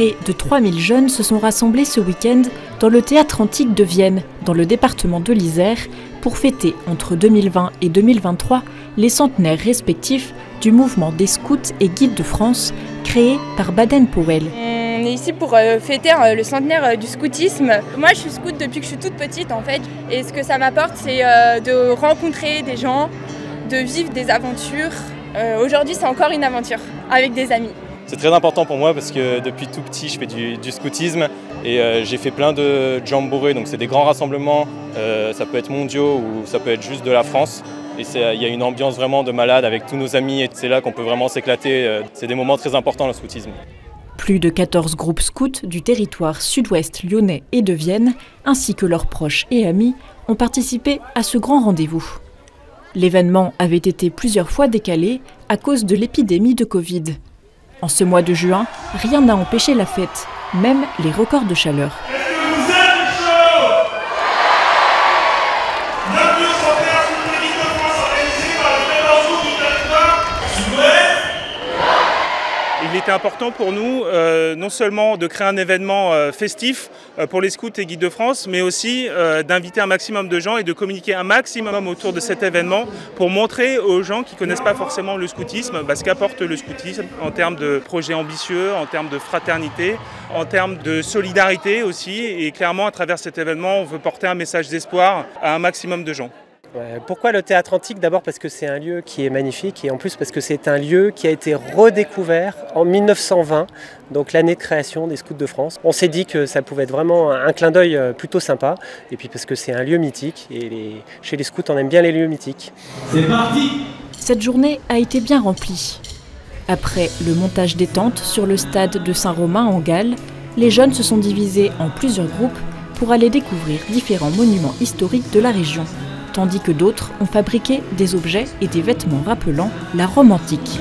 Près de 3000 jeunes se sont rassemblés ce week-end dans le théâtre antique de Vienne, dans le département de l'Isère, pour fêter entre 2020 et 2023 les centenaires respectifs du mouvement des scouts et guides de France créé par Baden-Powell. On est ici pour fêter le centenaire du scoutisme. Moi je suis scout depuis que je suis toute petite en fait, et ce que ça m'apporte c'est de rencontrer des gens, de vivre des aventures. Aujourd'hui c'est encore une aventure avec des amis. C'est très important pour moi parce que depuis tout petit je fais du scoutisme et j'ai fait plein de jamboree, donc c'est des grands rassemblements, ça peut être mondiaux ou ça peut être juste de la France. Et il y a une ambiance vraiment de malade avec tous nos amis et c'est là qu'on peut vraiment s'éclater. C'est des moments très importants le scoutisme. Plus de 14 groupes scouts du territoire sud-ouest lyonnais et de Vienne, ainsi que leurs proches et amis, ont participé à ce grand rendez-vous. L'événement avait été plusieurs fois décalé à cause de l'épidémie de Covid. En ce mois de juin, rien n'a empêché la fête, même les records de chaleur. Il était important pour nous non seulement de créer un événement festif pour les scouts et guides de France, mais aussi d'inviter un maximum de gens et de communiquer un maximum autour de cet événement pour montrer aux gens qui ne connaissent pas forcément le scoutisme ce qu'apporte le scoutisme en termes de projets ambitieux, en termes de fraternité, en termes de solidarité aussi. Et clairement, à travers cet événement, on veut porter un message d'espoir à un maximum de gens. Pourquoi le théâtre antique? D'abord parce que c'est un lieu qui est magnifique et en plus parce que c'est un lieu qui a été redécouvert en 1920, donc l'année de création des Scouts de France. On s'est dit que ça pouvait être vraiment un clin d'œil plutôt sympa et puis parce que c'est un lieu mythique et chez les scouts on aime bien les lieux mythiques. C'est parti! Cette journée a été bien remplie. Après le montage des tentes sur le stade de Saint-Romain en Galles, les jeunes se sont divisés en plusieurs groupes pour aller découvrir différents monuments historiques de la région, tandis que d'autres ont fabriqué des objets et des vêtements rappelant la Rome antique.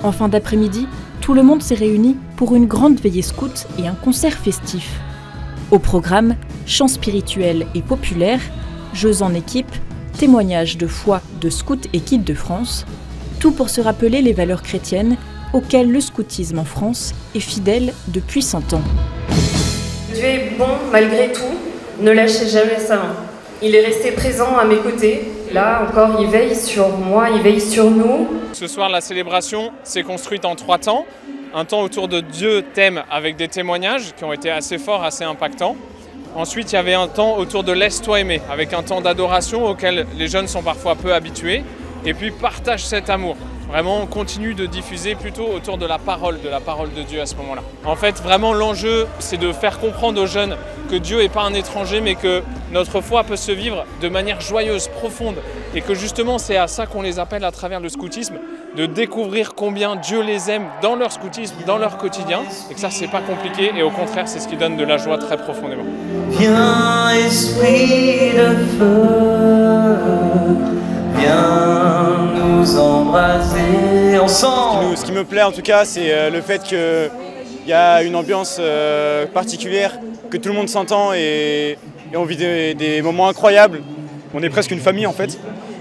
En fin d'après-midi, tout le monde s'est réuni pour une grande veillée scout et un concert festif. Au programme, chants spirituels et populaires, jeux en équipe, témoignages de foi de scouts et guides de France, tout pour se rappeler les valeurs chrétiennes auxquelles le scoutisme en France est fidèle depuis 100 ans. Dieu est bon malgré tout, ne lâchez jamais sa main. Il est resté présent à mes côtés. Là encore, il veille sur moi, il veille sur nous. Ce soir, la célébration s'est construite en 3 temps. Un temps autour de Dieu thème avec des témoignages qui ont été assez forts, assez impactants. Ensuite, il y avait un temps autour de Laisse-toi aimer, avec un temps d'adoration auquel les jeunes sont parfois peu habitués. Et puis, partage cet amour. Vraiment, on continue de diffuser plutôt autour de la parole de Dieu à ce moment-là. En fait, vraiment, l'enjeu, c'est de faire comprendre aux jeunes que Dieu n'est pas un étranger, mais que notre foi peut se vivre de manière joyeuse, profonde. Et que justement, c'est à ça qu'on les appelle à travers le scoutisme, de découvrir combien Dieu les aime dans leur scoutisme, dans leur quotidien. Et que ça, c'est pas compliqué, et au contraire, c'est ce qui donne de la joie très profondément. Viens, esprit de feu, viens nous embrasser ensemble. Ce qui me plaît en tout cas, c'est le fait qu'il y a une ambiance particulière, que tout le monde s'entend et on vit des moments incroyables. On est presque une famille en fait.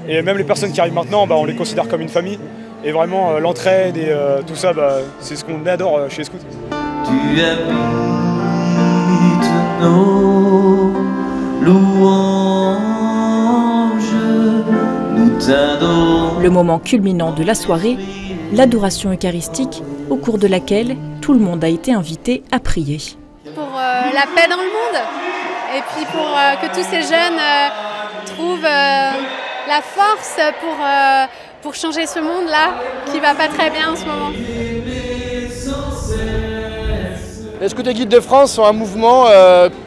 Et même les personnes qui arrivent maintenant, on les considère comme une famille. Et vraiment l'entraide et tout ça, c'est ce qu'on adore chez les scouts. Tu habites nos louanges. Le moment culminant de la soirée, l'adoration eucharistique, au cours de laquelle tout le monde a été invité à prier. Pour la paix dans le monde, et puis pour que tous ces jeunes trouvent la force pour changer ce monde-là, qui va pas très bien en ce moment. Les Scouts et Guides de France sont un mouvement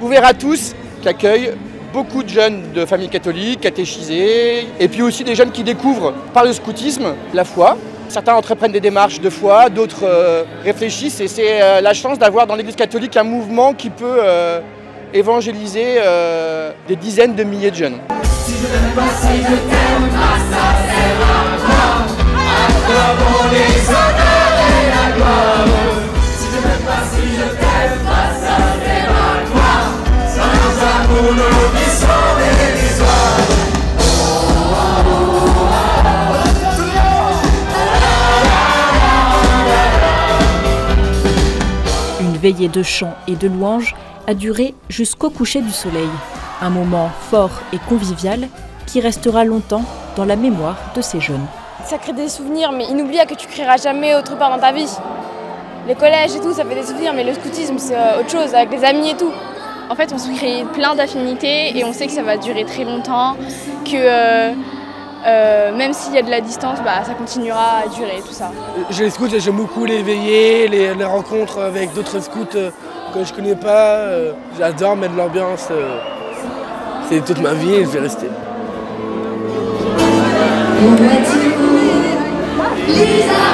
ouvert à tous, qui accueille beaucoup de jeunes de familles catholiques, catéchisés, et puis aussi des jeunes qui découvrent par le scoutisme la foi. Certains entreprennent des démarches de foi, d'autres réfléchissent, et c'est la chance d'avoir dans l'Église catholique un mouvement qui peut évangéliser des dizaines de milliers de jeunes. Si je t'aime pas, si je t'aime pas, ça sert à quoi? À quoi bon les honneurs et la gloire? Si je t'aime pas, si je t'aime pas, ça sert à quoi? Sans amour, nous qui sommes dérisoires. veillée de chant et de louanges a duré jusqu'au coucher du soleil. Un moment fort et convivial qui restera longtemps dans la mémoire de ces jeunes. Ça crée des souvenirs, mais inoubliables que tu créeras jamais autre part dans ta vie. Les collèges et tout, ça fait des souvenirs, mais le scoutisme, c'est autre chose, avec les amis et tout. En fait, on se crée plein d'affinités et on sait que ça va durer très longtemps, que même s'il y a de la distance, ça continuera à durer, tout ça. Les scouts, j'aime beaucoup les veillées, les rencontres avec d'autres scouts que je connais pas. J'adore mettre l'ambiance. C'est toute ma vie et je vais rester. Lisa